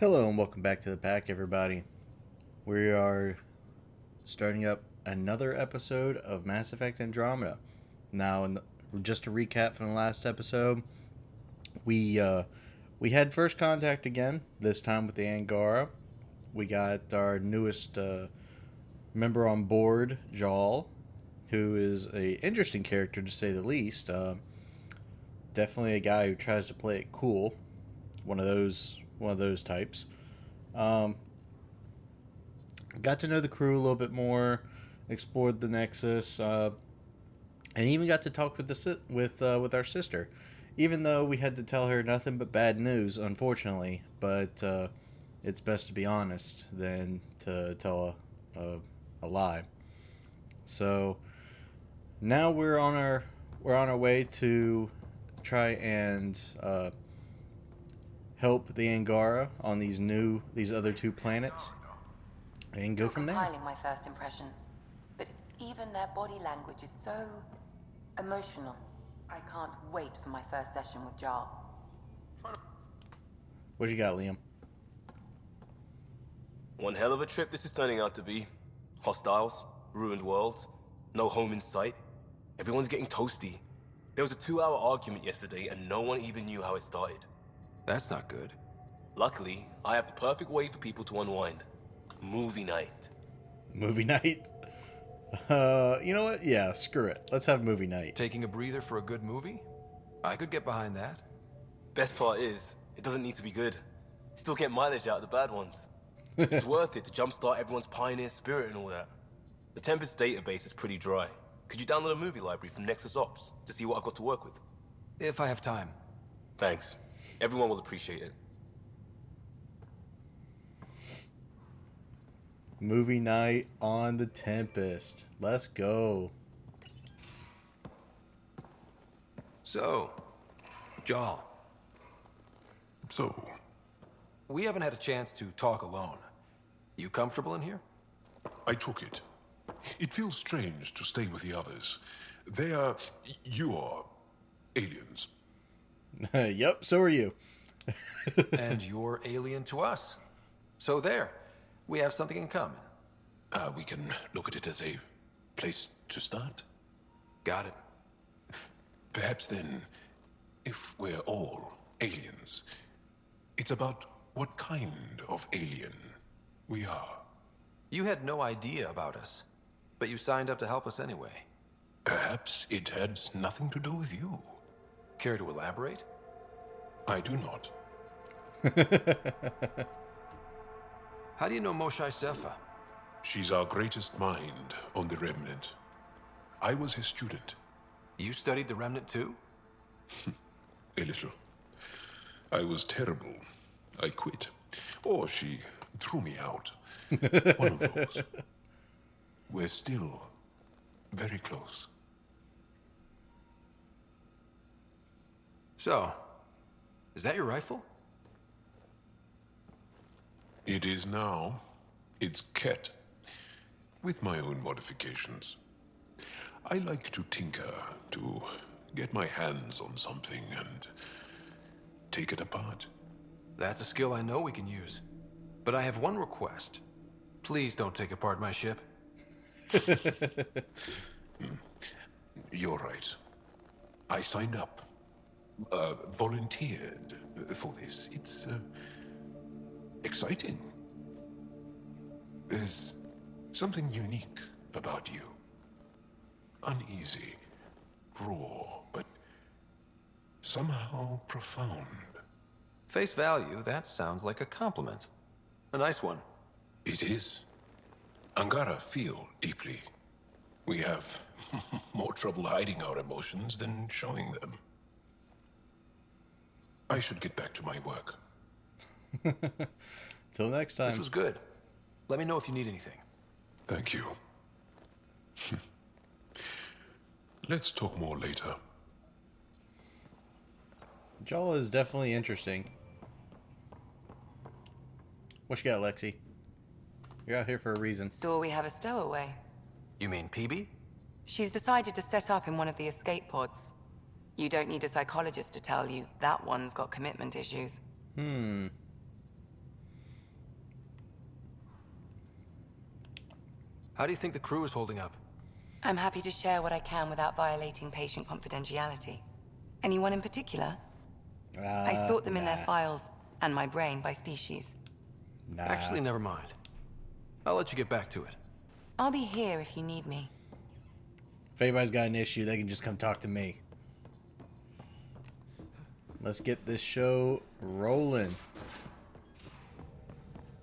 Hello and welcome back to the pack, everybody. We are starting up another episode of Mass Effect Andromeda. Now, just to recap from the last episode, we had first contact again. This time with the Angara. We got our newest member on board, Jal, who is a interesting character to say the least. Definitely a guy who tries to play it cool. One of those types. Um, got to know the crew a little bit more, explored the Nexus, and even got to talk with our sister. Even though we had to tell her nothing but bad news, unfortunately, but it's best to be honest than to tell a lie. So now we're on our way to try and help the Angara on these other two planets and go Still from there. compiling my first impressions, but even their body language is so emotional. I can't wait for my first session with Jarl. What you got, Liam? One hell of a trip this is turning out to be. Hostiles, ruined worlds, no home in sight. Everyone's getting toasty. There was a 2-hour argument yesterday and no one even knew how it started. That's not good. Luckily, I have the perfect way for people to unwind. Movie night. Movie night? You know what? Yeah, screw it. Let's have movie night. Taking a breather for a good movie? I could get behind that. Best part is, it doesn't need to be good. Still get mileage out of the bad ones. It's worth it to jumpstart everyone's pioneer spirit and all that. The Tempest database is pretty dry. Could you download a movie library from Nexus Ops to see what I've got to work with? If I have time. Thanks. Everyone will appreciate it. Movie night on the Tempest. Let's go. So, Jal, So, we haven't had a chance to talk alone. You comfortable in here? I took it. It feels strange to stay with the others. They are... you are... aliens. Yep, so are you. And you're alien to us. So there, we have something in common. We can look at it as a place to start. Got it. Perhaps then, if we're all aliens, it's about what kind of alien we are. You had no idea about us, but you signed up to help us anyway. Perhaps it had nothing to do with you. Care to elaborate? I do not. How do you know Moshae Sefa? She's our greatest mind on the Remnant. I was his student. You studied the Remnant too? A little. I was terrible. I quit. Or she threw me out. One of those. We're still very close. So, is that your rifle? It is now. It's Ket. With my own modifications. I like to tinker, to get my hands on something and take it apart. That's a skill I know we can use. But I have one request. Please don't take apart my ship. You're right. I signed up. Volunteered for this. It's exciting. There's something unique about you. Uneasy, raw, but somehow profound. Face value, that sounds like a compliment. A nice one. It is. Angara feel deeply. We have more trouble hiding our emotions than showing them. I should get back to my work. Till next time. This was good. Let me know if you need anything. Thank you. Let's talk more later. Jala is definitely interesting. What you got, Lexi? You're out here for a reason. So we have a stowaway. You mean PB? She's decided to set up in one of the escape pods. You don't need a psychologist to tell you that one's got commitment issues. How do you think the crew is holding up? I'm happy to share what I can without violating patient confidentiality. Anyone in particular? I sort them in their files, and my brain by species. Nah. Actually, never mind. I'll let you get back to it. I'll be here if you need me. If anybody's got an issue, they can just come talk to me. Let's get this show rolling.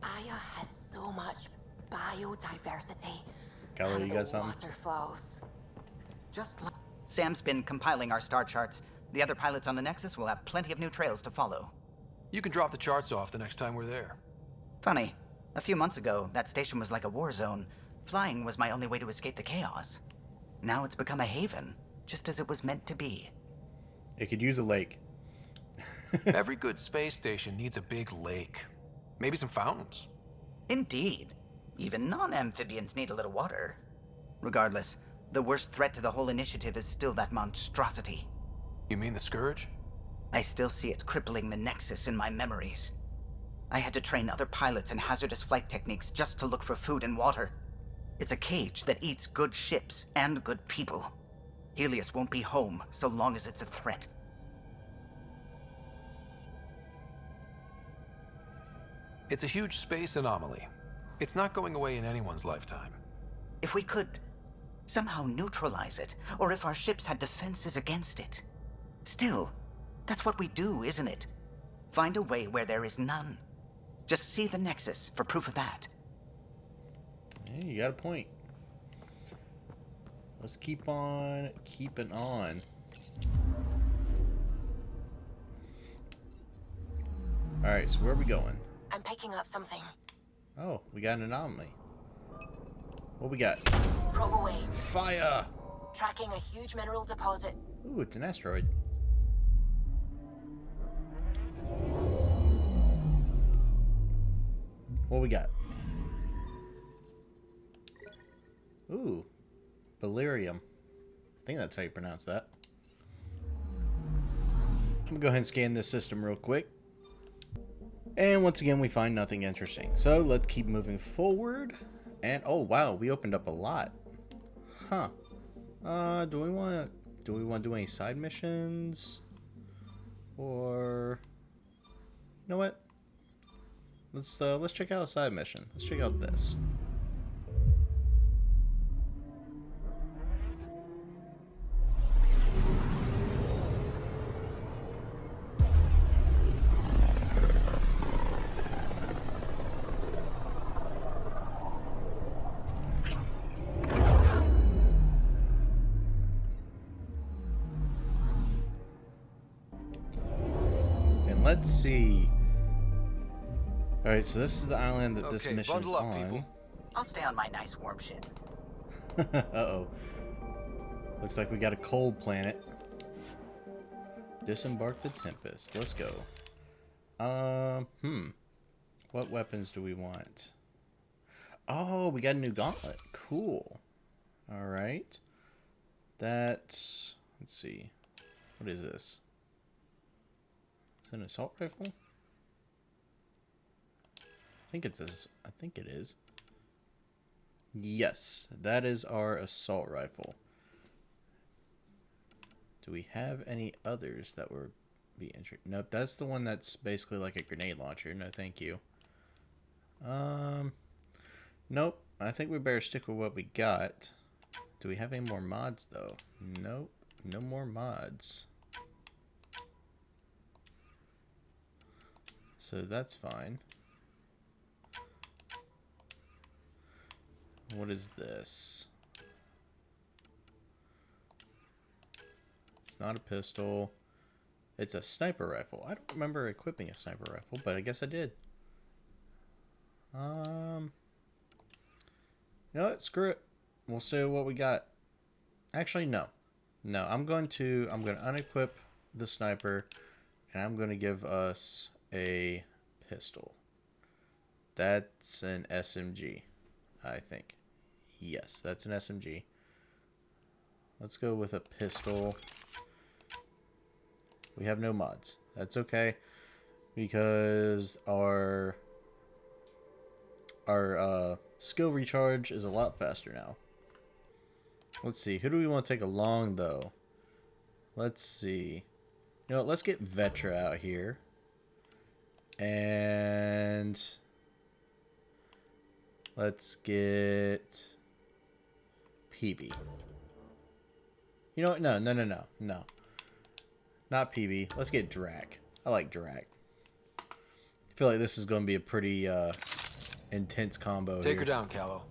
Aya has so much biodiversity. Kelly, and you the got something? waterfalls. Just like Sam's been compiling our star charts. The other pilots on the Nexus will have plenty of new trails to follow. You can drop the charts off the next time we're there. Funny, a few months ago, that station was like a war zone. Flying was my only way to escape the chaos. Now it's become a haven, just as it was meant to be. It could use a lake. Every good space station needs a big lake. Maybe some fountains. Indeed. Even non-amphibians need a little water. Regardless, the worst threat to the whole initiative is still that monstrosity. You mean the Scourge? I still see it crippling the Nexus in my memories. I had to train other pilots in hazardous flight techniques just to look for food and water. It's a cage that eats good ships and good people. Helios won't be home so long as it's a threat. It's a huge space anomaly. It's not going away in anyone's lifetime. If we could somehow neutralize it, or if our ships had defenses against it. Still, that's what we do, isn't it? Find a way where there is none. Just see the Nexus for proof of that. Yeah, you got a point. Let's keep on keeping on. Alright, so where are we going? I'm picking up something. Oh, we got an anomaly. What we got? Probe away. Fire! Tracking a huge mineral deposit. Ooh, it's an asteroid. What we got? Ooh, Belerium. I think that's how you pronounce that. I'm gonna go ahead and scan this system real quick. And once again, we find nothing interesting. So let's keep moving forward. And oh wow, we opened up a lot. Huh. Do we want to do any side missions? Or you know what? Let's check out a side mission. Let's check out this. Let's see. Alright, so this is the island that this mission is bundle up, on. people. I'll stay on my nice warm ship. Uh-oh. Looks like we got a cold planet. Disembark the Tempest. Let's go. What weapons do we want? Oh, we got a new gauntlet. Cool. Alright. Let's see. What is this? Is it an assault rifle? I think it is. Yes, that is our assault rifle. Do we have any others that would be interesting? Nope, that's the one that's basically like a grenade launcher. No, thank you. Nope. I think we better stick with what we got. Do we have any more mods though? Nope. No more mods. So that's fine. What is this? It's not a pistol. It's a sniper rifle. I don't remember equipping a sniper rifle, but I guess I did. You know what? Screw it. We'll see what we got. Actually, no. No, I'm going to unequip the sniper, and I'm going to give us a pistol. That's an SMG, I think. Yes, that's an SMG. Let's go with a pistol. We have no mods. That's okay, because our skill recharge is a lot faster now. Let's see. Who do we want to take along, though? Let's see. You know what? Let's get Vetra out here. And let's get PB. You know what? No. Not PB. Let's get Drac. I like Drac. I feel like this is going to be a pretty intense combo. Take her down, Callow.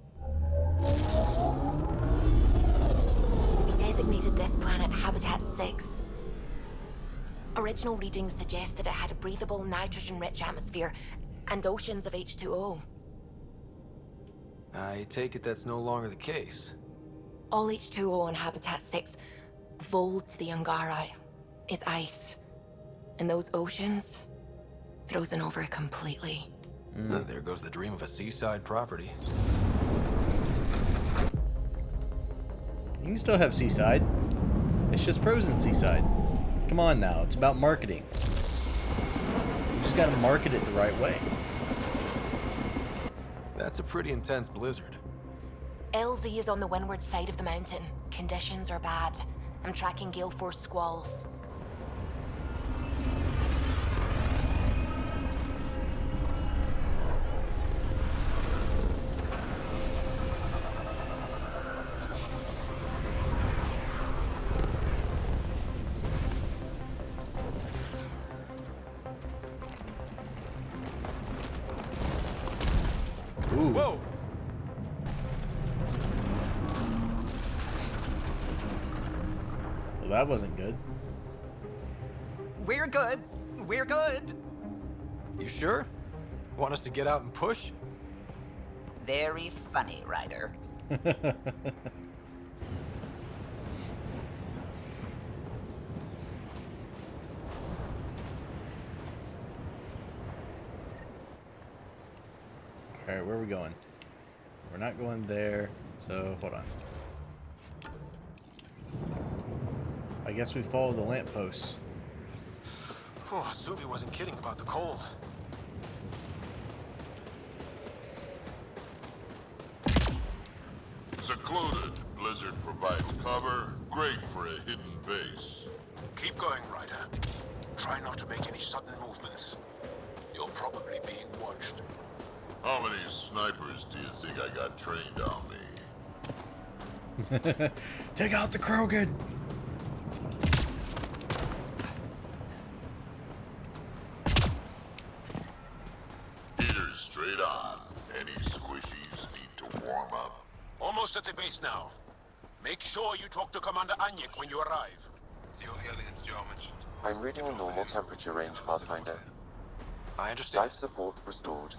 We designated this planet Habitat 6. Original readings suggest that it had a breathable, nitrogen-rich atmosphere and oceans of H2O. I take it that's no longer the case. All H2O on Habitat 6, vol to the Angara, is ice. And those oceans, frozen over completely. There goes the dream of a seaside property. You can still have seaside. It's just frozen seaside. Come on now, it's about marketing. You just gotta market it the right way. That's a pretty intense blizzard. LZ is on the windward side of the mountain. Conditions are bad. I'm tracking gale force squalls. Ooh. Whoa! Well, that wasn't good. We're good. We're good. You sure? Want us to get out and push? Very funny, Ryder. Alright, where are we going? We're not going there, so hold on. I guess we follow the lampposts. Oh, Zuby wasn't kidding about the cold. Secluded. Blizzard provides cover. Great for a hidden base. Keep going, Ryder. Try not to make any sudden movements. You're probably being watched. How many snipers do you think I got trained on me? Take out the Krogan! Heaters straight on. Any squishies need to warm up. Almost at the base now. Make sure you talk to Commander Anyek when you arrive. I'm reading a normal temperature range, Pathfinder. I understand. Life support restored.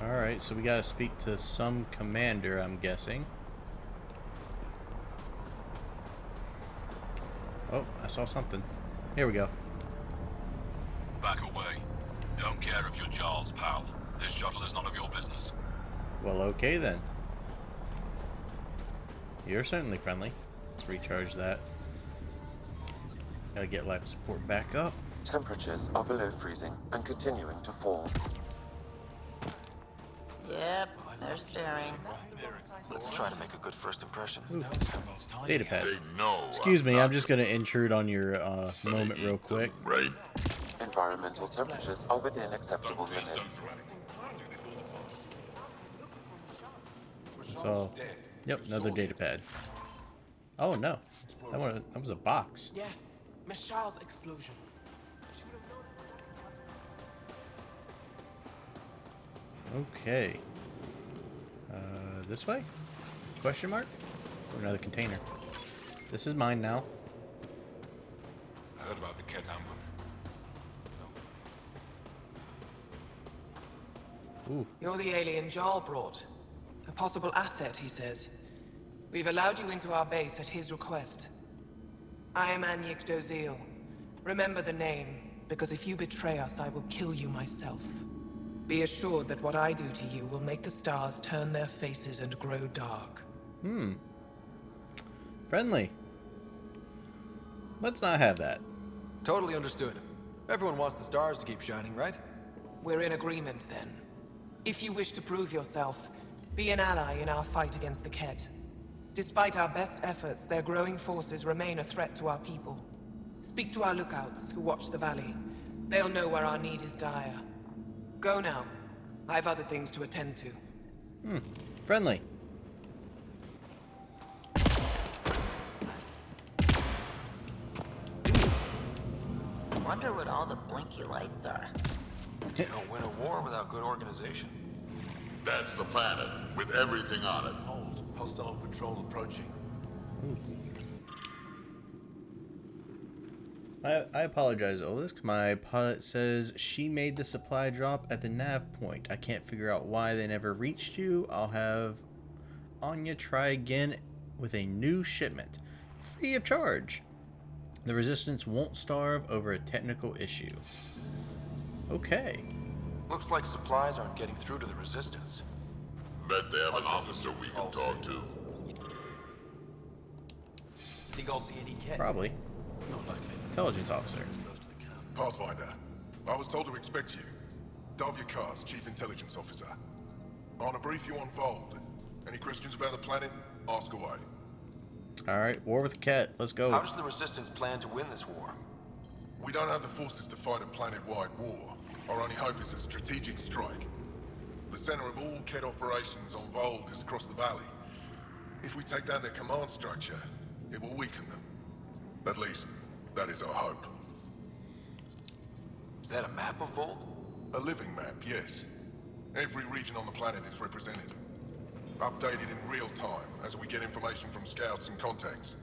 Alright, so we gotta speak to some commander, I'm guessing. Oh, I saw something. Here we go. Back away. Don't care if you're Jarl's pal. This shuttle is none of your business. Well, okay then. You're certainly friendly. Let's recharge that. Gotta get life support back up. Temperatures are below freezing and continuing to fall. Yep, they're staring. Let's try to make a good first impression. Data pad. They know. Excuse me, I'm just gonna intrude on your moment real quick. Right? Environmental temperatures are within acceptable limits. So, yep, another data pad. Oh no, that was a box. Yes, Michelle's explosion. Okay. This way? Question mark? Or another container? This is mine now. I heard about the Ket ambush. Ooh. You're the alien Jarl brought. A possible asset, he says. We've allowed you into our base at his request. I am Anyek Dozil. Remember the name, because if you betray us, I will kill you myself. Be assured that what I do to you will make the stars turn their faces and grow dark. Friendly. Let's not have that. Totally understood. Everyone wants the stars to keep shining, right? We're in agreement, then. If you wish to prove yourself, be an ally in our fight against the Ket. Despite our best efforts, their growing forces remain a threat to our people. Speak to our lookouts, who watch the valley. They'll know where our need is dire. Go now. I have other things to attend to. Friendly. Wonder what all the blinky lights are. You don't win a war without good organization. That's the planet, with everything on it. Hold. Hostile patrol approaching. I apologize, Olisk. My pilot says she made the supply drop at the nav point. I can't figure out why they never reached you. I'll have Anya try again with a new shipment, free of charge. The Resistance won't starve over a technical issue. Okay. Looks like supplies aren't getting through to the Resistance. Bet they have an officer we can talk to. Think I'll see any Ket? Probably. Not likely. Intelligence officer. Close to the camp. Pathfinder, I was told to expect you. Davia Kars, Chief Intelligence Officer. I want to brief you on Vold. Any questions about the planet? Ask away. Alright, war with Ket. Let's go. How does the Resistance plan to win this war? We don't have the forces to fight a planet-wide war. Our only hope is a strategic strike. The center of all Ket operations on Vold is across the valley. If we take down their command structure, it will weaken them. At least, that is our hope. Is that a map of Volt? A living map, yes. Every region on the planet is represented. Updated in real time as we get information from scouts and contacts.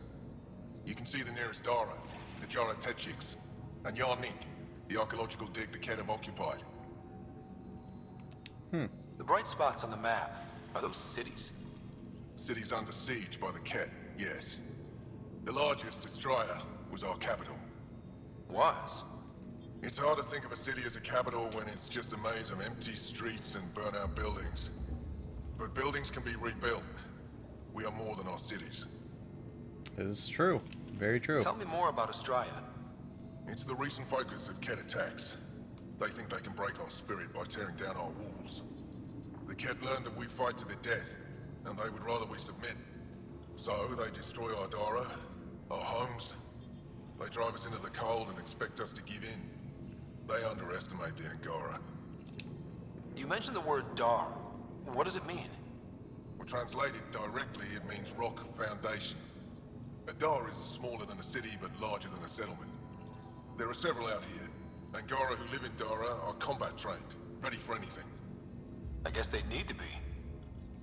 You can see the nearest Dara, the Jara Techiks, and Yarnik, the archaeological dig the Ket have occupied. The bright spots on the map, are those cities? Cities under siege by the Ket, yes. The largest, Destroyer, was our capital. Was? It's hard to think of a city as a capital when it's just a maze of empty streets and burnt-out buildings. But buildings can be rebuilt. We are more than our cities. This is true. Very true. Tell me more about Astraea. It's the recent focus of Ket attacks. They think they can break our spirit by tearing down our walls. The Ket learned that we fight to the death, and they would rather we submit. So they destroy our Dara, our homes. They drive us into the cold and expect us to give in. They underestimate the Angara. You mentioned the word Dar. What does it mean? Well, translated directly, it means rock foundation. A Dar is smaller than a city, but larger than a settlement. There are several out here. Angara who live in Dara are combat trained, ready for anything. I guess they'd need to be.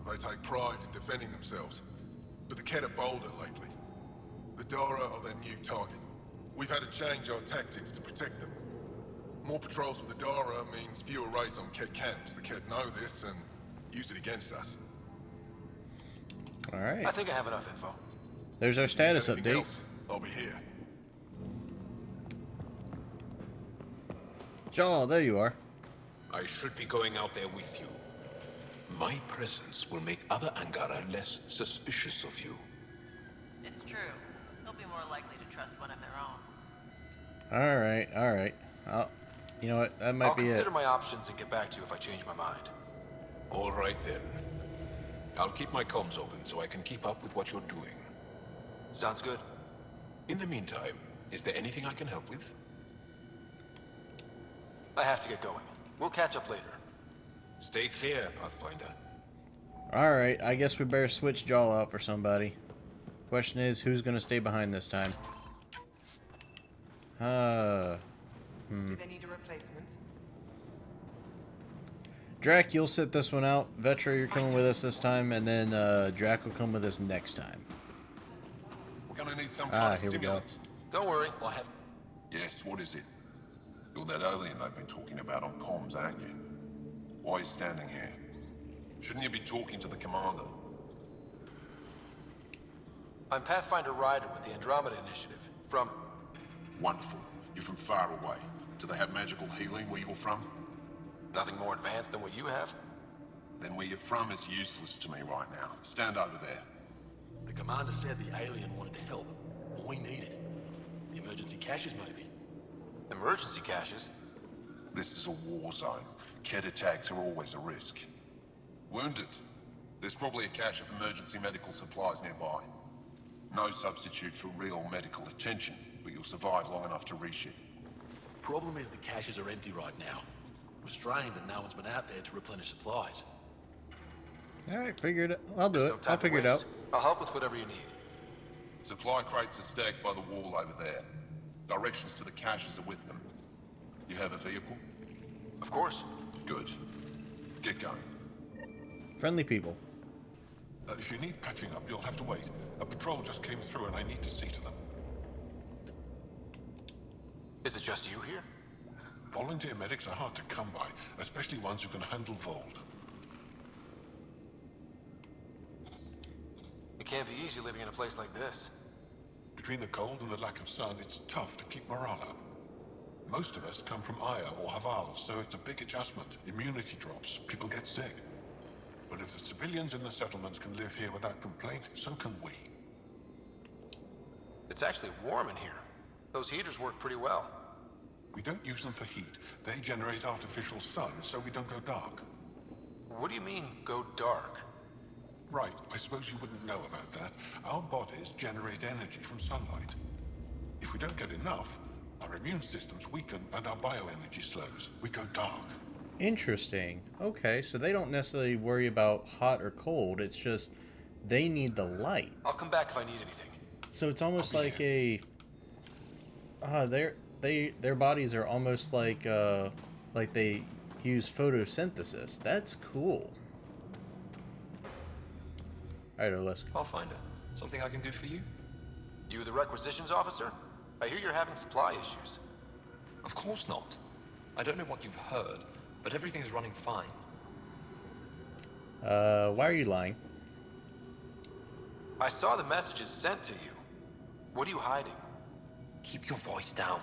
They take pride in defending themselves. But the Ket are bolder lately. The Dara are their new target. We've had to change our tactics to protect them. More patrols for the Dara means fewer raids on Ket camps. The Ket know this and use it against us. Alright. I think I have enough info. There's our status Anything update. else? I'll be here. Jaw, there you are. I should be going out there with you. My presence will make other Angara less suspicious of you. It's true. They'll be more likely to trust one of their own. Alright. You know what? That might I'll be it. consider my options and get back to you if I change my mind. All right then. I'll keep my comms open so I can keep up with what you're doing. Sounds good. In the meantime, is there anything I can help with? I have to get going. We'll catch up later. Stay clear, Pathfinder. Alright, I guess we better switch Jaw out for somebody. Question is, who's gonna stay behind this time? Do they need a replacement? Drac, you'll sit this one out. Vetra, you're coming with us this time, and then Drac will come with us next time. We're gonna need some kind of Here we go. stimulant. Don't worry. Well, I have... Yes, what is it? You're that alien they've been talking about on comms, aren't you? Why are you standing here? Shouldn't you be talking to the commander? I'm Pathfinder Ryder with the Andromeda Initiative. From... Wonderful. You're from far away. Do they have magical healing where you're from? Nothing more advanced than what you have? Then where you're from is useless to me right now. Stand over there. The commander said the alien wanted to help. All we needed. The emergency caches, maybe. Emergency caches? This is a war zone. Kett attacks are always a risk. Wounded. There's probably a cache of emergency medical supplies nearby. No substitute for real medical attention, but you'll survive long enough to reship. Problem is the caches are empty right now. We're strained and no one's been out there to replenish supplies. Alright, figured it. I'll do it. I'll figure it out. I'll help with whatever you need. Supply crates are stacked by the wall over there. Directions to the caches are with them. You have a vehicle? Of course. Good. Get going. Friendly people. If you need patching up, you'll have to wait. A patrol just came through and I need to see to them. Is it just you here? Volunteer medics are hard to come by, especially ones who can handle Vold. It can't be easy living in a place like this. Between the cold and the lack of sun, it's tough to keep morale up. Most of us come from Aya or Haval, so it's a big adjustment. Immunity drops, people get sick. But if the civilians in the settlements can live here without complaint, so can we. It's actually warm in here. Those heaters work pretty well. We don't use them for heat. They generate artificial sun, so we don't go dark. What do you mean, go dark? Right, I suppose you wouldn't know about that. Our bodies generate energy from sunlight. If we don't get enough, our immune systems weaken and our bioenergy slows. We go dark. Interesting. Okay, so they don't necessarily worry about hot or cold. It's just they need the light. I'll come back if I need anything. So it's almost like a... their bodies are almost like they use photosynthesis. That's cool. Alright, Olesk. I'll find it. Something I can do for you? You the requisitions officer? I hear you're having supply issues. Of course not. I don't know what you've heard, but everything's running fine. Why are you lying? I saw the messages sent to you. What are you hiding? Keep your voice down.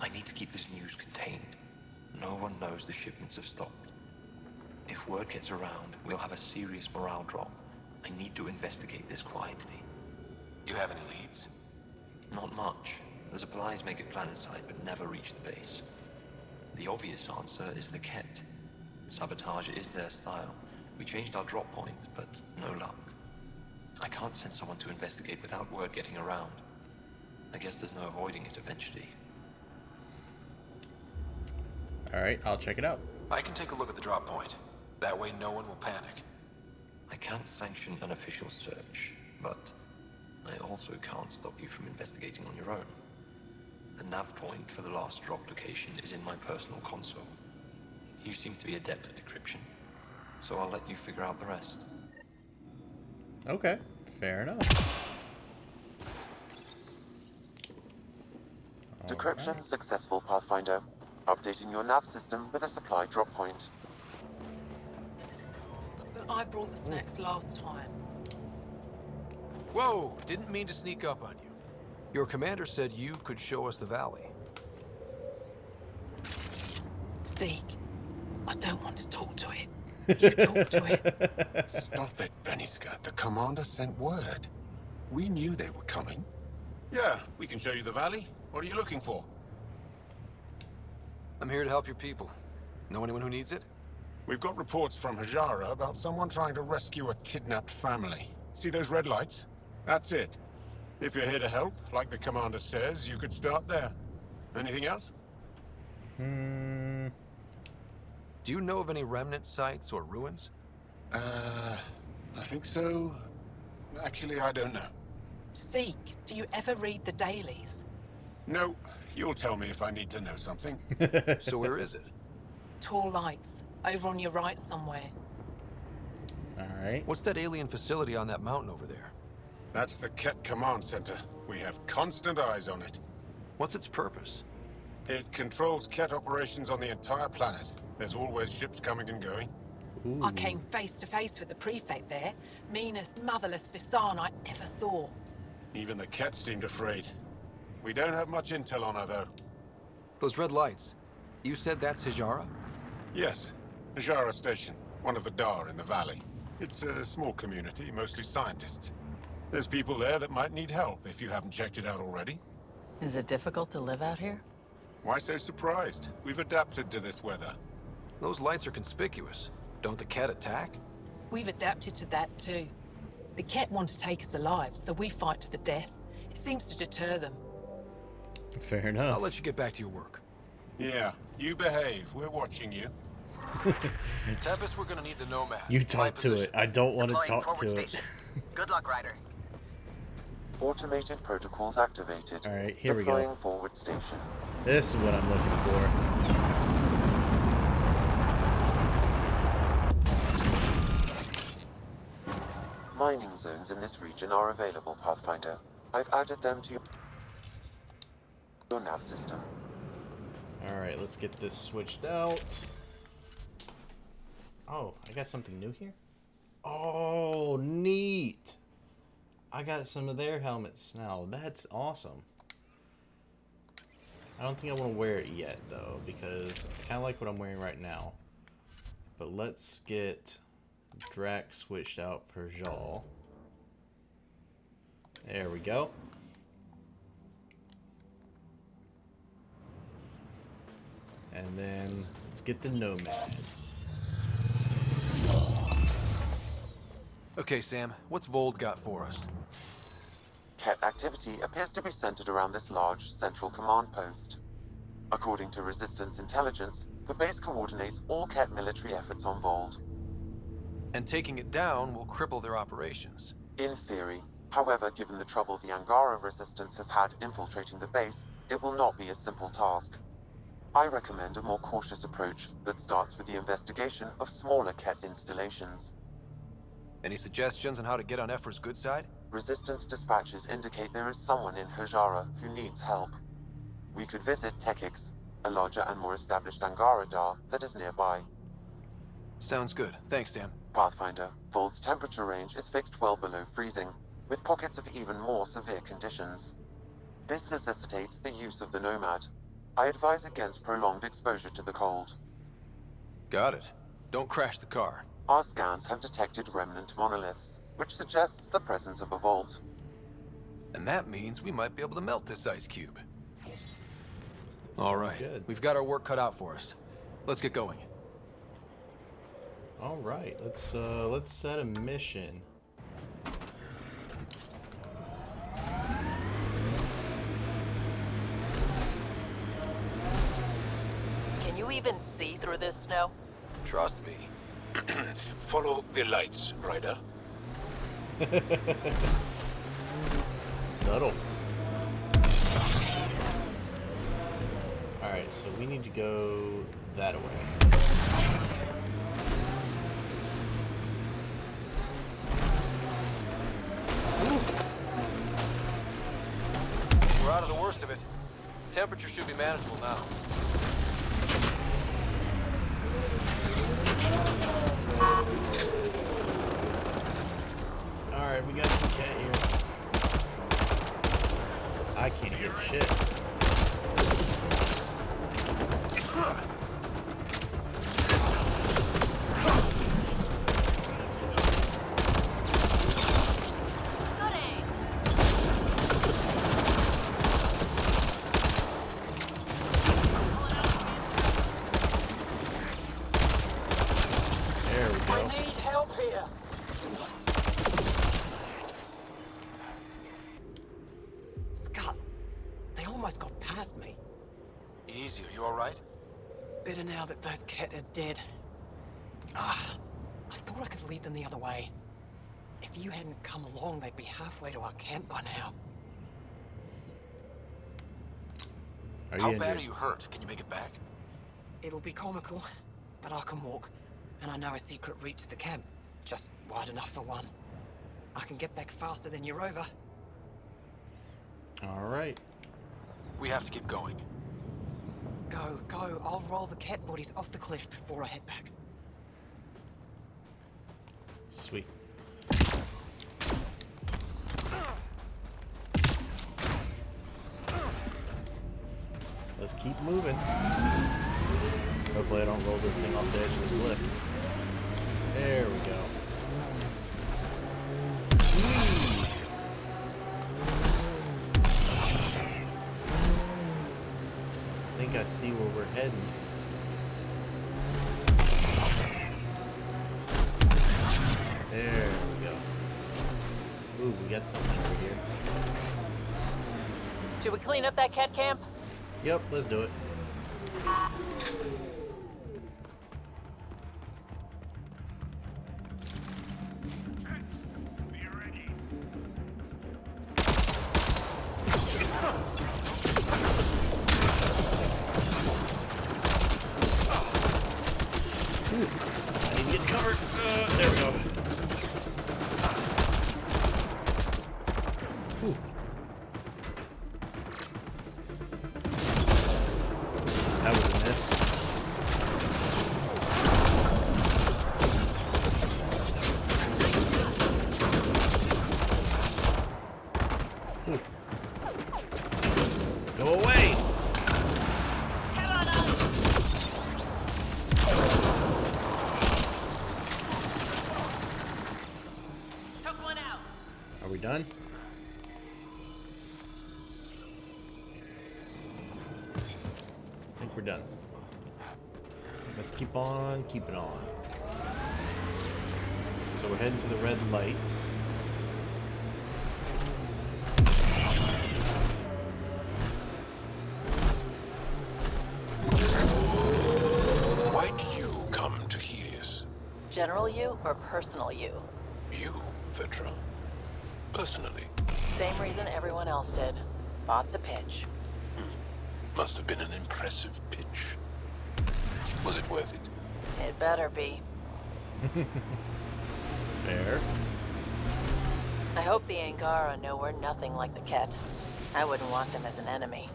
I need to keep this news contained. No one knows the shipments have stopped. If word gets around, we'll have a serious morale drop. I need to investigate this quietly. You have any leads? Not much. The supplies make it planetside, but never reach the base. The obvious answer is the Kett. Sabotage is their style. We changed our drop point, but no luck. I can't send someone to investigate without word getting around. I guess there's no avoiding it eventually. Alright, I'll check it out. I can take a look at the drop point. That way no one will panic. I can't sanction an official search, but I also can't stop you from investigating on your own. The nav point for the last drop location is in my personal console. You seem to be adept at decryption, so I'll let you figure out the rest. Okay, fair enough. Decryption successful, Pathfinder. Updating your nav system with a supply drop point. But I brought the snacks last time. Whoa! Didn't mean to sneak up on you. Your commander said you could show us the valley. Zeke, I don't want to talk to it. You talk to it. Stop it, Beniska. The commander sent word. We knew they were coming. Yeah, we can show you the valley. What are you looking for? I'm here to help your people. Know anyone who needs it? We've got reports from Hajara about someone trying to rescue a kidnapped family. See those red lights? That's it. If you're here to help, like the commander says, you could start there. Anything else? Do you know of any remnant sites or ruins? I think so. Actually, I don't know. Zeke, do you ever read the dailies? No, you'll tell me if I need to know something. So where is it? Tall lights, over on your right somewhere. Alright. What's that alien facility on that mountain over there? That's the Kett Command Center. We have constant eyes on it. What's its purpose? It controls Kett operations on the entire planet. There's always ships coming and going. Ooh. I came face to face with the prefect there. Meanest, motherless Bisan I ever saw. Even the Kett seemed afraid. We don't have much intel on her, though. Those red lights. You said that's Hijara? Yes. Hajara Station, one of the Dar in the valley. It's a small community, mostly scientists. There's people there that might need help if you haven't checked it out already. Is it difficult to live out here? Why so surprised? We've adapted to this weather. Those lights are conspicuous. Don't the Ket attack? We've adapted to that too. The Ket want to take us alive, so we fight to the death. It seems to deter them. Fair enough. I'll let you get back to your work. Yeah, you behave. We're watching you. Tempest, we're gonna need the Nomad. You talk to it. I don't want to talk to it. Good luck, Ryder. Automated protocols activated. Alright, here we Deploying go. forward station. This is what I'm looking for. Mining zones in this region are available, Pathfinder. I've added them to your nav system. Alright, let's get this switched out. Oh, I got something new here? Oh, neat! I got some of their helmets now. That's awesome. I don't think I want to wear it yet, though, because I kind of like what I'm wearing right now. But let's get Drac switched out for Jal. There we go. And then let's get the Nomad. Okay, Sam, what's Vold got for us? Ket activity appears to be centered around this large central command post. According to Resistance intelligence, the base coordinates all Ket military efforts on Vold. And taking it down will cripple their operations. In theory. However, given the trouble the Angara Resistance has had infiltrating the base, it will not be a simple task. I recommend a more cautious approach that starts with the investigation of smaller Ket installations. Any suggestions on how to get on Ephra's good side? Resistance dispatches indicate there is someone in Hajara who needs help. We could visit Tekix, a larger and more established Angara Dar that is nearby. Sounds good. Thanks, Sam. Pathfinder, Vold's temperature range is fixed well below freezing, with pockets of even more severe conditions. This necessitates the use of the Nomad. I advise against prolonged exposure to the cold. Got it. Don't crash the car. Our scans have detected remnant monoliths, which suggests the presence of a vault. And that means we might be able to melt this ice cube. All right, good. We've got our work cut out for us. Let's get going. All right, let's set a mission. Can you even see through this snow? Trust me. Follow the lights, Ryder. Subtle. Alright, so we need to go that way. We're out of the worst of it. Temperature should be manageable now. Alright, we got some cat here. I can't hear shit. Better now that those Ket are dead. Ah, I thought I could lead them the other way. If you hadn't come along, they'd be halfway to our camp by now. How bad are you hurt? Can you make it back? It'll be comical, but I can walk. And I know a secret route to the camp. Just wide enough for one. I can get back faster than your rover. Alright. We have to keep going. Go, go. I'll roll the Ket bodies off the cliff before I head back. Sweet. Let's keep moving. Hopefully I don't roll this thing off the edge of the cliff. There we go. Whee! I think I see where we're heading. get something over here. Should we clean up that cat camp? Yep, let's do it. I need to get covered. There we go. Ooh. That was a miss. Ooh. Go away! Took one out. Are we done? I think we're done. Let's keep on keeping on. So we're heading to the red lights. Why did you come to Helios? General you or personal you? You, Vetra. Personally. Same reason everyone else did. Bought the pitch. Must have been an impressive pitch. Was it worth it? It better be. Fair. I hope the Angara know we're nothing like the Ket. I wouldn't want them as an enemy.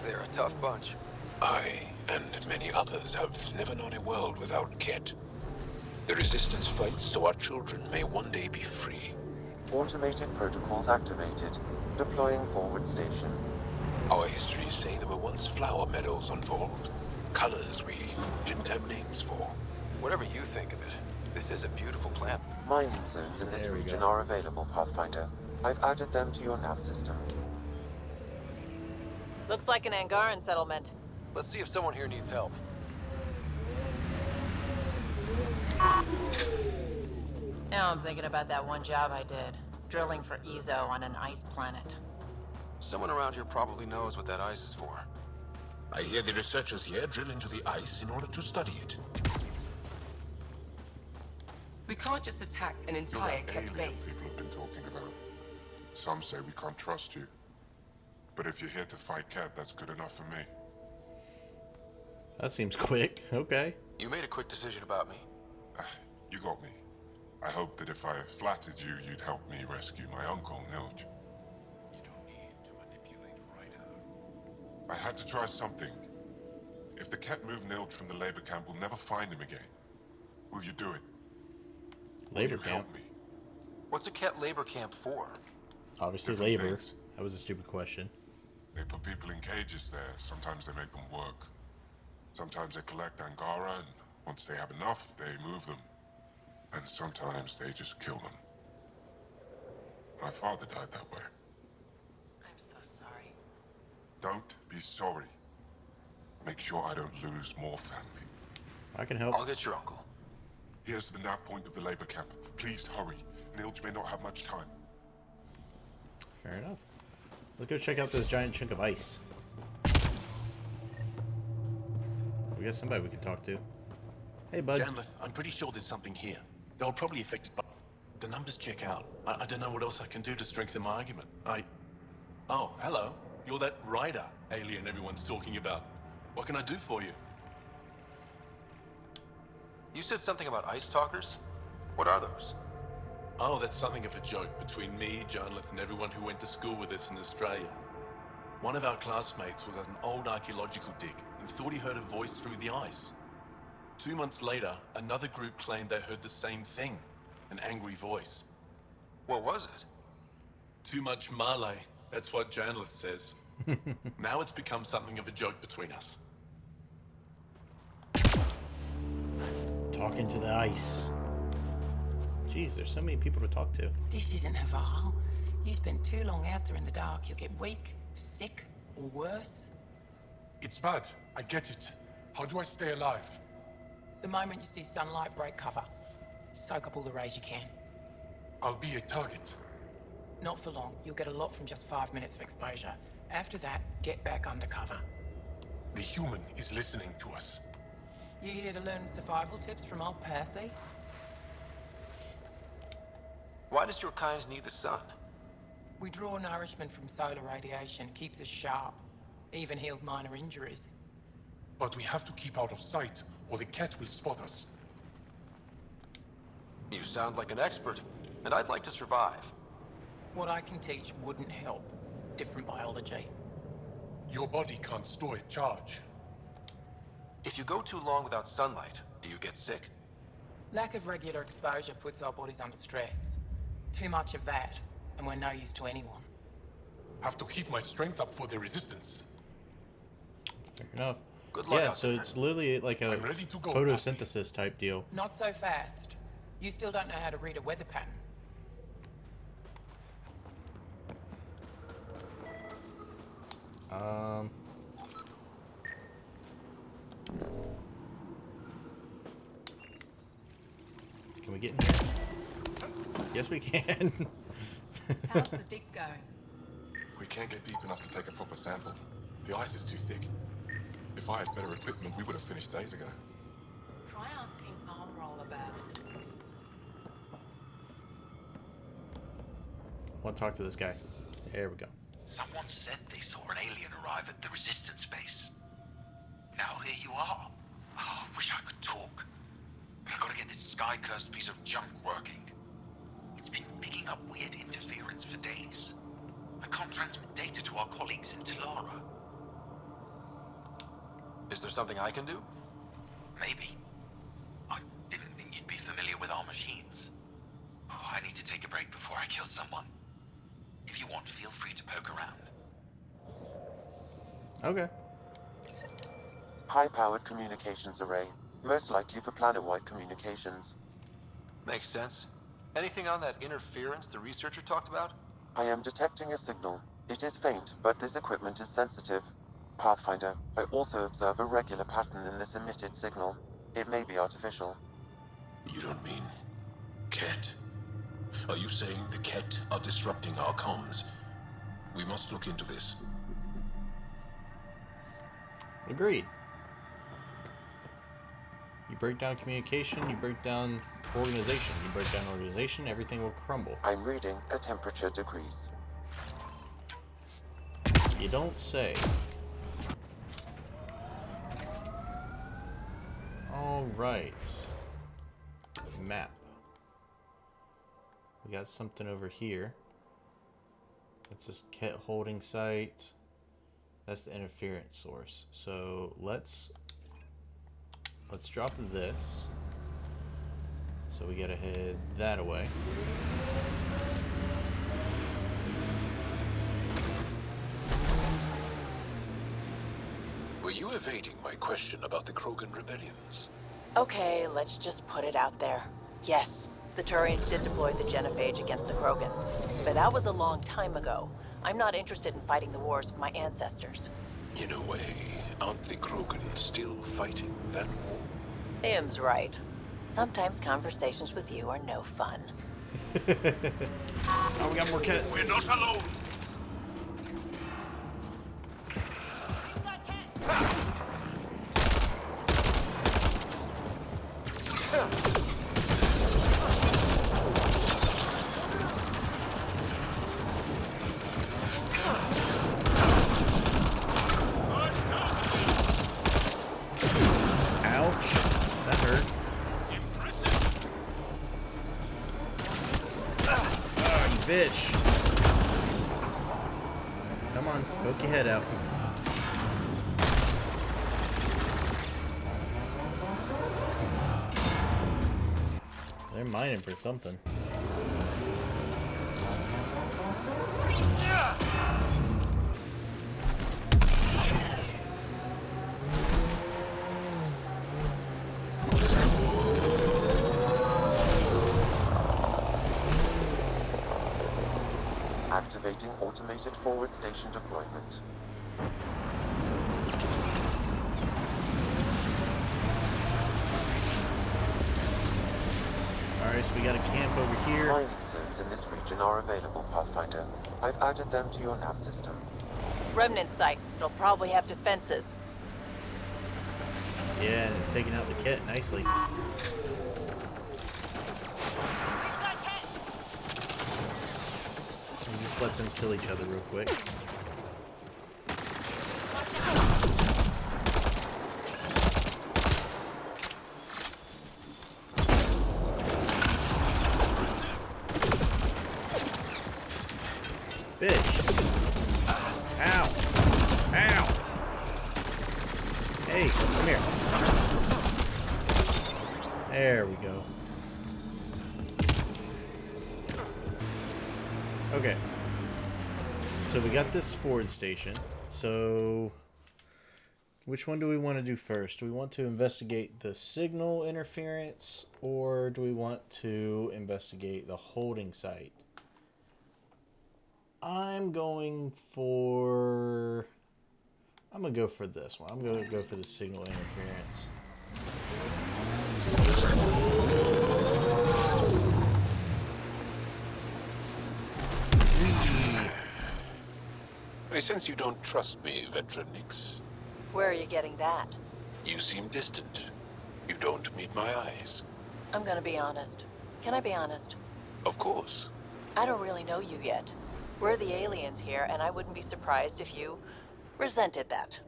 They're a tough bunch. I and many others have never known a world without Ket. The Resistance fights so our children may one day be free. Automated protocols activated. Deploying forward station. Our histories say there were once flower meadows on Vold. Colors we didn't have names for. Whatever you think of it, this is a beautiful planet. Mining zones in this region are available, Pathfinder. I've added them to your nav system. Looks like an Angaran settlement. Let's see if someone here needs help. Now I'm thinking about that one job I did. Drilling for Ezo on an ice planet. Someone around here probably knows what that ice is for. I hear the researchers here drill into the ice in order to study it. We can't just attack an entire Ket base. People have been talking about. Some say we can't trust you. But if you're here to fight Ket, that's good enough for me. That seems quick. Okay. You made a quick decision about me. You got me. I hoped that if I flattered you, you'd help me rescue my uncle, Nilj. You don't need to manipulate Ryder. I had to try something. If the Ket move Nilj from the labor camp, we'll never find him again. Will you do it? Labor Will you camp? help me? What's a Ket labor camp for? Obviously Different labor. things. That was a stupid question. They put people in cages there. Sometimes they make them work. Sometimes they collect Angara, and once they have enough, they move them. And sometimes they just kill them. My father died that way. I'm so sorry. Don't be sorry. Make sure I don't lose more family. I can help. I'll get your uncle. Here's the nav point of the labor camp. Please hurry. Nilj may not have much time. Fair enough. Let's go check out this giant chunk of ice. We got somebody we can talk to. Hey, bud. Janlith, I'm pretty sure there's something here. They were probably affected by... The numbers check out. I don't know what else I can do to strengthen my argument. Oh, hello. You're that Ryder alien everyone's talking about. What can I do for you? You said something about ice talkers? What are those? Oh, that's something of a joke between me, Janlith, and everyone who went to school with us in Australia. One of our classmates was at an old archaeological dig and thought he heard a voice through the ice. 2 months later, another group claimed they heard the same thing, an angry voice. What was it? Too much Malay, that's what Janlith says. Now it's become something of a joke between us. Talking to the ice. Jeez, there's so many people to talk to. This isn't Haval. You spend too long out there in the dark, you'll get weak, sick, or worse. It's bad. I get it. How do I stay alive? The moment you see sunlight, break cover. Soak up all the rays you can. I'll be a target. Not for long. You'll get a lot from just 5 minutes of exposure. After that, get back undercover. The human is listening to us. You here to learn survival tips from old Percy? Why does your kind need the sun? We draw nourishment from solar radiation. Keeps us sharp. Even heals minor injuries. But we have to keep out of sight, or the cat will spot us. You sound like an expert, and I'd like to survive. What I can teach wouldn't help. Different biology. Your body can't store a charge. If you go too long without sunlight, do you get sick? Lack of regular exposure puts our bodies under stress. Too much of that, and we're no use to anyone. Have to keep my strength up for the resistance. Fair enough. Good luck. Yeah, so it's literally like a photosynthesis type deal. Not so fast. You still don't know how to read a weather pattern. Can we get in here? Yes, we can. How's the dig going? We can't get deep enough to take a proper sample. The ice is too thick. If I had better equipment, we would have finished days ago. Try asking Amarok about it. I want to talk to this guy. There we go. Someone said they saw an alien arrive at the resistance base. Now here you are. Oh, I wish I could talk. But I've got to get this sky-cursed piece of junk working. It's been picking up weird interference for days. I can't transmit data to our colleagues in Talara. Is there something I can do? Maybe. I didn't think you'd be familiar with our machines. Oh, I need to take a break before I kill someone. If you want, feel free to poke around. Okay. High-powered communications array. Most likely for planet-wide communications. Makes sense. Anything on that interference the researcher talked about? I am detecting a signal. It is faint, but this equipment is sensitive. Pathfinder, I also observe a regular pattern in this emitted signal. It may be artificial. You don't mean Ket? Are you saying the Ket are disrupting our comms? We must look into this. Agreed. You break down communication, you break down organization. You break down organization, everything will crumble. I'm reading a temperature decrease. You don't say. Alright. Map. We got something over here. That's this Ket holding site. That's the interference source. So let's drop this. So we gotta head that away. Were you evading my question about the Krogan rebellions? Okay, let's just put it out there. Yes, the Turians did deploy the genophage against the Krogan. But that was a long time ago. I'm not interested in fighting the wars of my ancestors. In a way, aren't the Krogan still fighting that war? Im's right. Sometimes conversations with you are no fun. Oh, we got more Ket. We're not alone. Ouch. That hurt. Oh, you bitch. Come on, poke your head out. They're mining for something. Activating automated forward station deployment. Alright, Alright, so we got a camp over here. Mining zones in this region are available, Pathfinder. I've added them to your nav system. Remnant site. It'll probably have defenses. Yeah, and it's taking out the Ket nicely. We'll just let them kill each other real quick. Bitch. Ow. Ow. Hey, come here. There we go. Okay. So we got this forward station. So which one do we want to do first? Do we want to investigate the signal interference, or do we want to investigate the holding site? I'm going to go for this one. I'm going to go for the signal interference. I sense you don't trust me, veteran Nix. Where are you getting that? You seem distant. You don't meet my eyes. I'm gonna be honest. Can I be honest? Of course. I don't really know you yet. We're the aliens here, and I wouldn't be surprised if you resented that.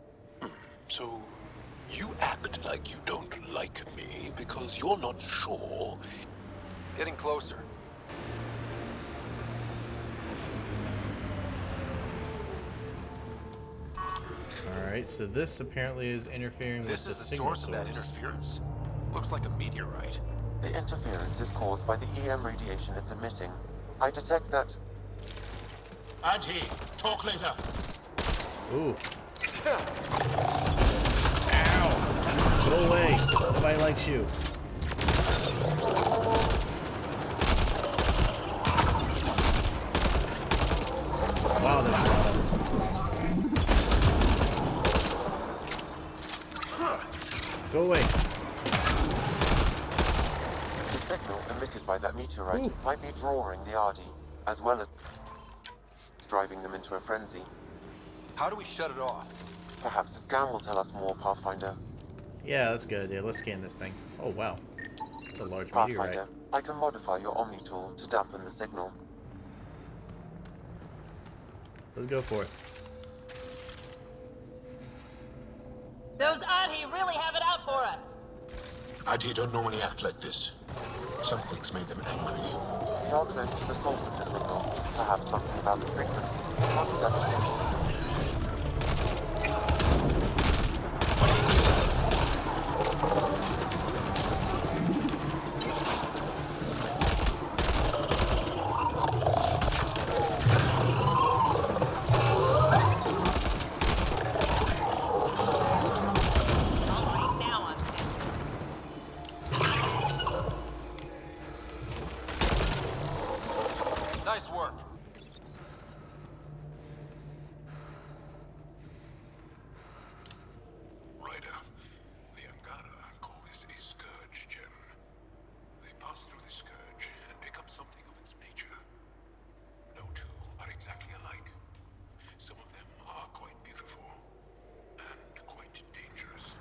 So, you act like you don't like me because you're not sure. Getting closer. Alright, so this apparently is interfering with the signal source. This is the source of that interference. Looks like a meteorite. The interference is caused by the EM radiation it's emitting. I detect that... Adhi, talk later. Ooh. Ow! Go away! Nobody likes you. Wow, there's a lot of them. Go away. The signal emitted by that meteorite might be drawing the Ardi, as well as driving them into a frenzy. How do we shut it off? Perhaps the scan will tell us more, Pathfinder. Yeah, that's a good idea. Let's scan this thing. Oh, wow. It's a large Pathfinder, meteorite. I can modify your Omni tool to dampen the signal. Let's go for it. Those Adhi really have it out for us. Adhi don't normally act like this. Something's made them angry. You're close to the source of the signal. Perhaps something about the frequency causes agitation. Nice work. Ryder, the Angara call this a scourge gem. They pass through the scourge and pick up something of its nature. No two are exactly alike. Some of them are quite beautiful and quite dangerous.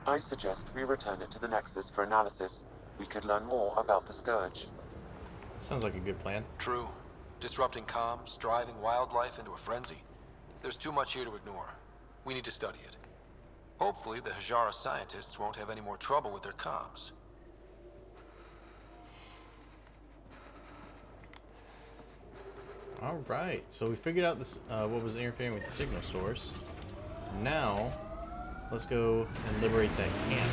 I suggest we return it to the Nexus for analysis. We could learn more about the Scourge. Sounds like a good plan. True. Disrupting comms, driving wildlife into a frenzy. There's too much here to ignore. We need to study it. Hopefully, the Hajara scientists won't have any more trouble with their comms. Alright, so we figured out this what was interfering with the signal source. Now, let's go and liberate that camp.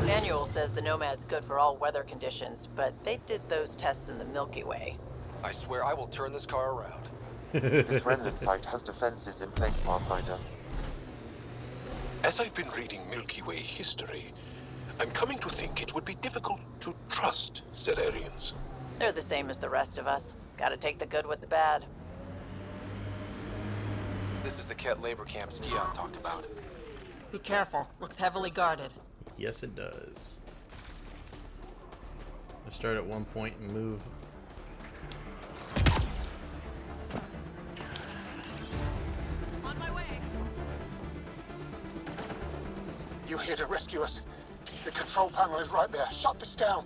Manual says the Nomad's good for all weather conditions, but they did those tests in the Milky Way. I swear I will turn this car around. This remnant site has defenses in place, Pathfinder. As I've been reading Milky Way history, I'm coming to think it would be difficult to trust Zerarians. They're the same as the rest of us. Gotta take the good with the bad. This is the Ket labor camp Skion talked about. Be careful. Looks heavily guarded. Yes, it does. I start at one point and move. On my way. You're here to rescue us. The control panel is right there. Shut this down.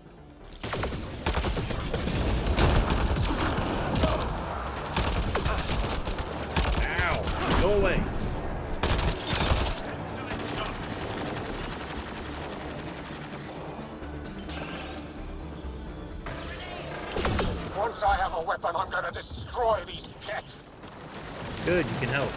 Ow! Go away. Once I have a weapon, I'm gonna destroy these cats. Good, you can help.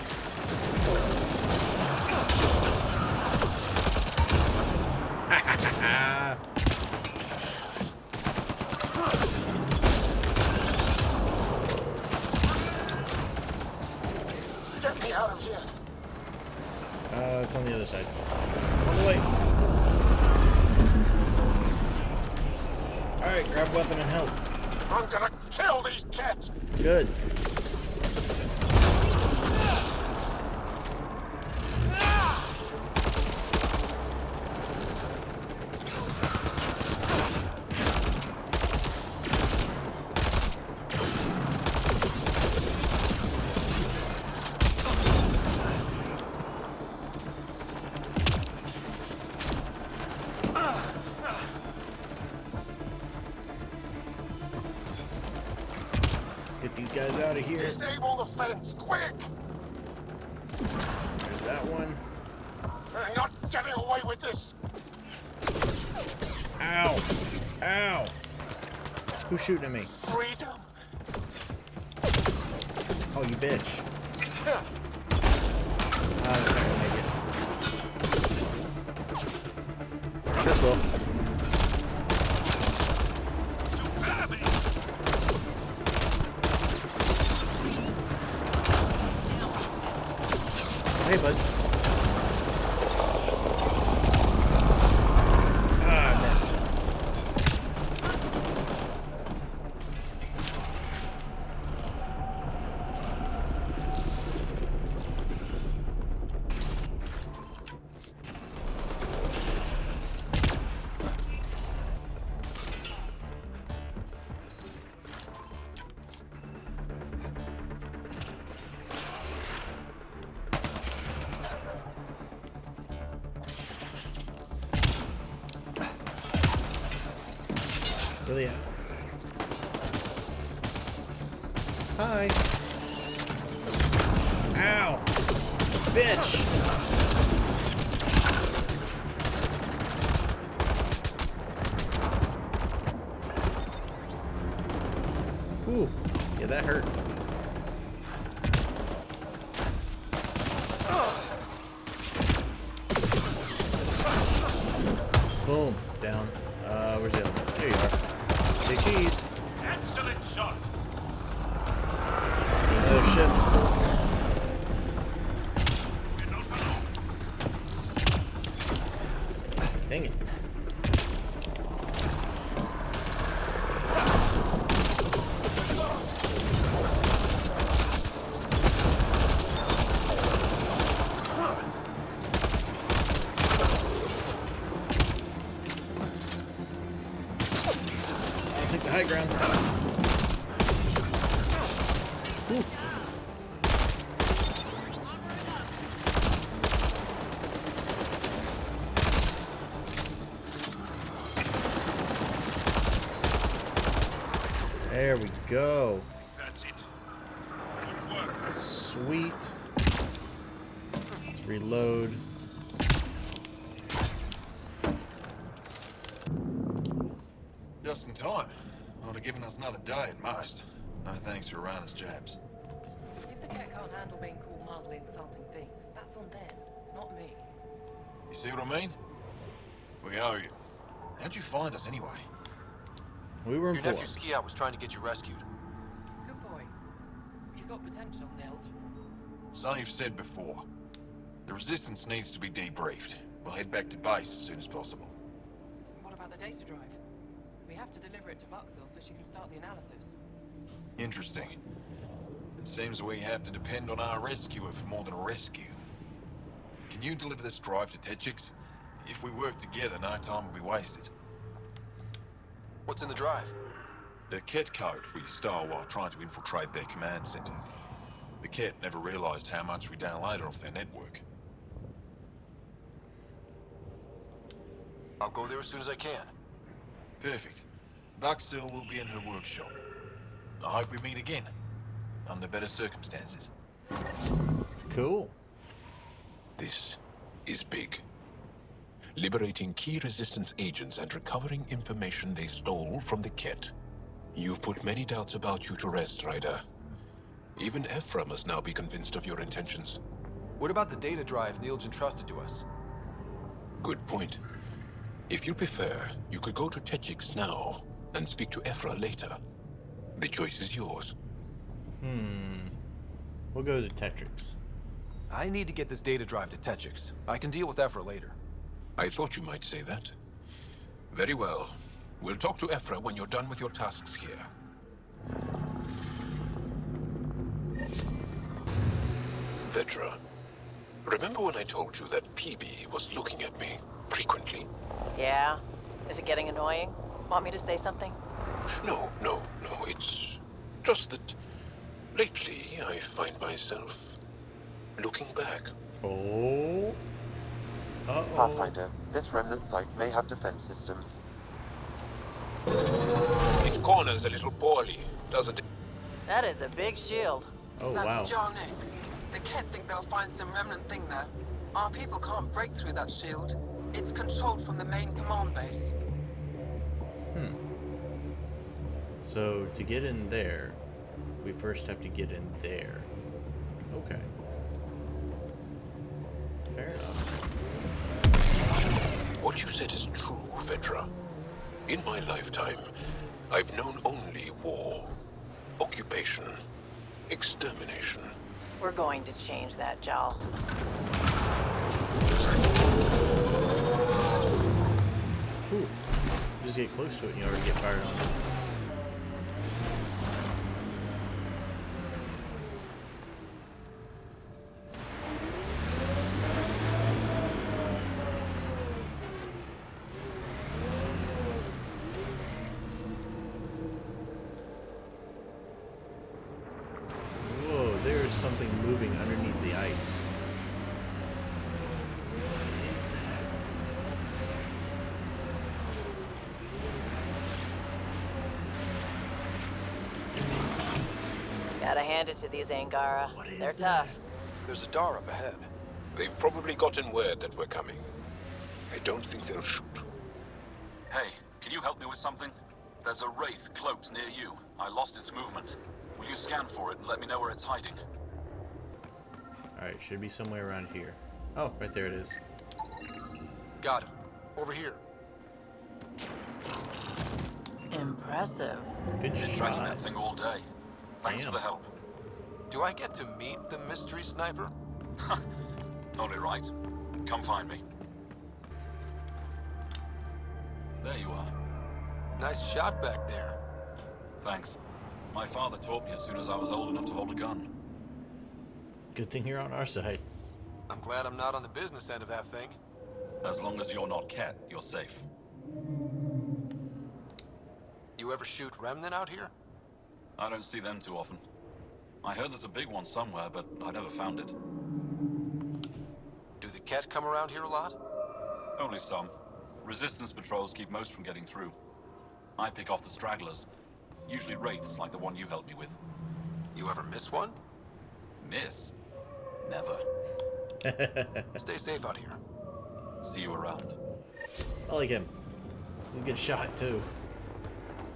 Get me out of here. It's on the other side. On the way. Alright, grab a weapon and help. I'm gonna kill these cats. Good. Get these guys out of here. Disable the fence, quick! There's that one. You're not getting away with this. Ow! Ow! Who's shooting at me? Freedom. Oh, you bitch. That's not gonna make it. This will. Hey, bud. Ah, I missed. Really? Hi. Ow! Bitch! Ooh. Yeah, that hurt. Boom. Down. Where's the other one? There you are. Say cheese. Excellent shot. Oh shit. Dang it. I'll take the high ground. Ooh. There we go. That's it. Good work. Sweet. Let's reload. Just in time. Would have given us another day at most. No thanks for Rana's jabs. If the cat can't handle being called mildly insulting things, that's on them, not me. You see what I mean? We owe you. How'd you find us anyway? We were in Your four. nephew Skiat was trying to get you rescued. Good boy. He's got potential, Nilt. So you've said before. The Resistance needs to be debriefed. We'll head back to base as soon as possible. What about the data drive? We have to deliver it to Buxel so she can start the analysis. Interesting. It seems we have to depend on our rescuer for more than a rescue. Can you deliver this drive to Techix? If we work together, no time will be wasted. What's in the drive? The Ket code we stole while trying to infiltrate their command center. The Ket never realized how much we downloaded off their network. I'll go there as soon as I can. Perfect. Buckstill will be in her workshop. I hope we meet again, under better circumstances. Cool. This is big. Liberating key resistance agents and recovering information they stole from the Ket. You've put many doubts about you to rest, Ryder. Even Ephra must now be convinced of your intentions. What about the data drive Neil's entrusted to us? Good point. If you prefer, you could go to Techix now and speak to Ephra later. The choice is yours. We'll go to Tetrix. I need to get this data drive to Techix. I can deal with Ephra later. I thought you might say that. Very well. We'll talk to Ephra when you're done with your tasks here. Vedra, remember when I told you that PB was looking at me frequently? Yeah? Is it getting annoying? Want me to say something? No. It's just that lately I find myself looking back. Oh. Pathfinder, this remnant site may have defense systems. It corners a little poorly, doesn't it? That is a big shield. Oh, That's wow. Jarnik. The Ket think they'll find some remnant thing there. Our people can't break through that shield. It's controlled from the main command base. So, to get in there, we first have to get in there. Okay. Fair enough. What you said is true, Vedra. In my lifetime, I've known only war, occupation, extermination. We're going to change that, Jal. Ooh. Just get close to it and you already get fired on. Whoa, there's something moving underneath the ice. What is that? Gotta hand it to these Angara. They're tough. There's a Dar up ahead. They've probably gotten word that we're coming. I don't think they'll shoot. Hey, can you help me with something? There's a wraith cloaked near you. I lost its movement. Will you scan for it and let me know where it's hiding? Alright, should be somewhere around here. Oh, right there it is. Got it. Over here. Impressive. Good Been tracking shot. that thing all day. Thanks for the help. Do I get to meet the mystery sniper? Only right. Come find me. There you are. Nice shot back there. Thanks. My father taught me as soon as I was old enough to hold a gun. Good thing you're on our side. I'm glad I'm not on the business end of that thing. As long as you're not Ket, you're safe. You ever shoot Remnant out here? I don't see them too often. I heard there's a big one somewhere, but I never found it. Do the Ket come around here a lot? Only some. Resistance patrols keep most from getting through. I pick off the stragglers. Usually wraiths like the one you helped me with. You ever miss one? Miss? Never. Stay safe out here. See you around. I like him. He's a good shot, too.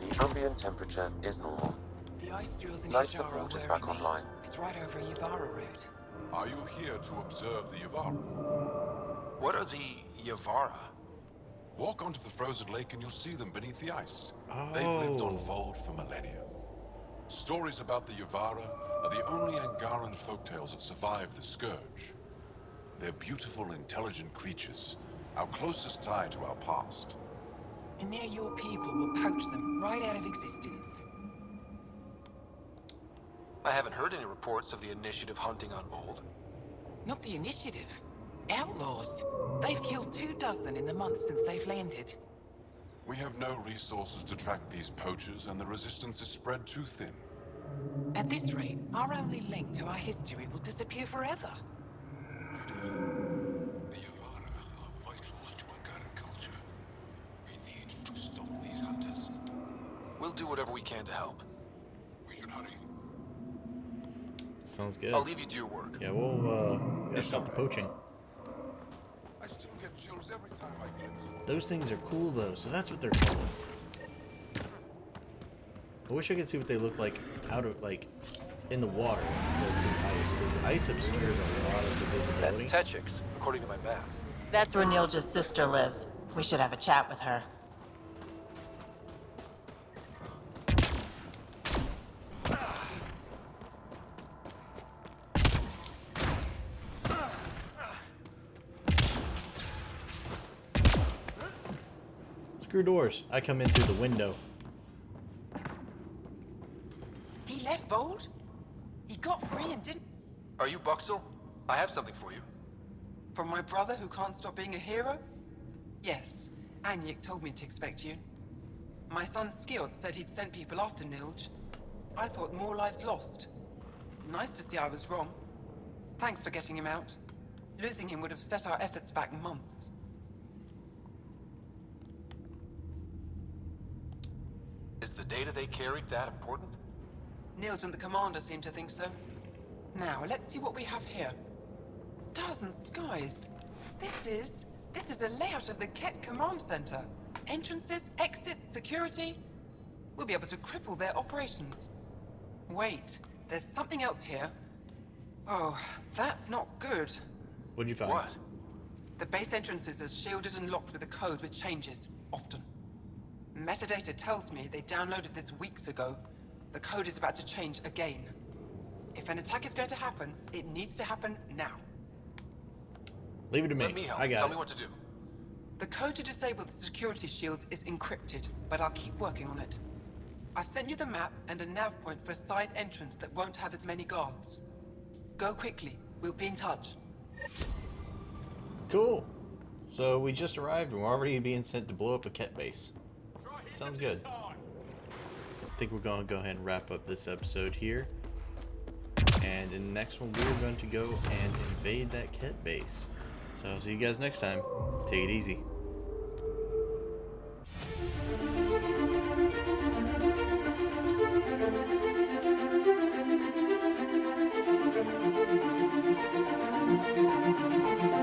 The ambient temperature is normal. The ice drills in Life Yajara support is are back wearing me. online. It's right over Yavara route. Are you here to observe the Yavara? What are the Yavara? Walk onto the frozen lake and you'll see them beneath the ice. They've lived on Vold for millennia. Stories about the Yavara are the only Angaran folktales that survive the Scourge. They're beautiful, intelligent creatures, our closest tie to our past. And now your people will poach them right out of existence. I haven't heard any reports of the Initiative hunting on Vold. Not the Initiative. Outlaws. They've killed 24 in the months since they've landed. We have no resources to track these poachers, and the resistance is spread too thin. At this rate, our only link to our history will disappear forever. We'll do whatever we can to help. We should hurry. Sounds good. I'll leave you to your work. Yeah, we'll gotta stop the poaching. I still get chills every time I hear this. Those things are cool though, so that's what they're called. I wish I could see what they look like out of in the water instead of the ice, because the ice obscures a lot of the visibility. That's Techix, according to my map. That's where Nilja's sister lives. We should have a chat with her. Screw doors. I come in through the window. He left Vold? He got free and didn't... Are you Buxel? I have something for you. From my brother who can't stop being a hero? Yes, Anyik told me to expect you. My son Skills said he'd sent people after Nilj. I thought more lives lost. Nice to see I was wrong. Thanks for getting him out. Losing him would have set our efforts back months. Is the data they carried that important? Nilj and the commander seem to think so. Now, let's see what we have here. Stars and skies. This is a layout of the Ket Command Center. Entrances, exits, security. We'll be able to cripple their operations. Wait, there's something else here. Oh, that's not good. What'd you find? What? The base entrances are shielded and locked with a code which changes, often. Metadata tells me they downloaded this weeks ago. The code is about to change again. If an attack is going to happen, it needs to happen now. Leave it to me. Let me help. I got Tell it. me what to do. The code to disable the security shields is encrypted, but I'll keep working on it. I've sent you the map and a nav point for a side entrance that won't have as many guards. Go quickly. We'll be in touch. Cool. So we just arrived and we're already being sent to blow up a Ket base. Sounds good. I think we're going to go ahead and wrap up this episode here. And in the next one, we're going to go and invade that Ket base. So I'll see you guys next time. Take it easy. Thank you.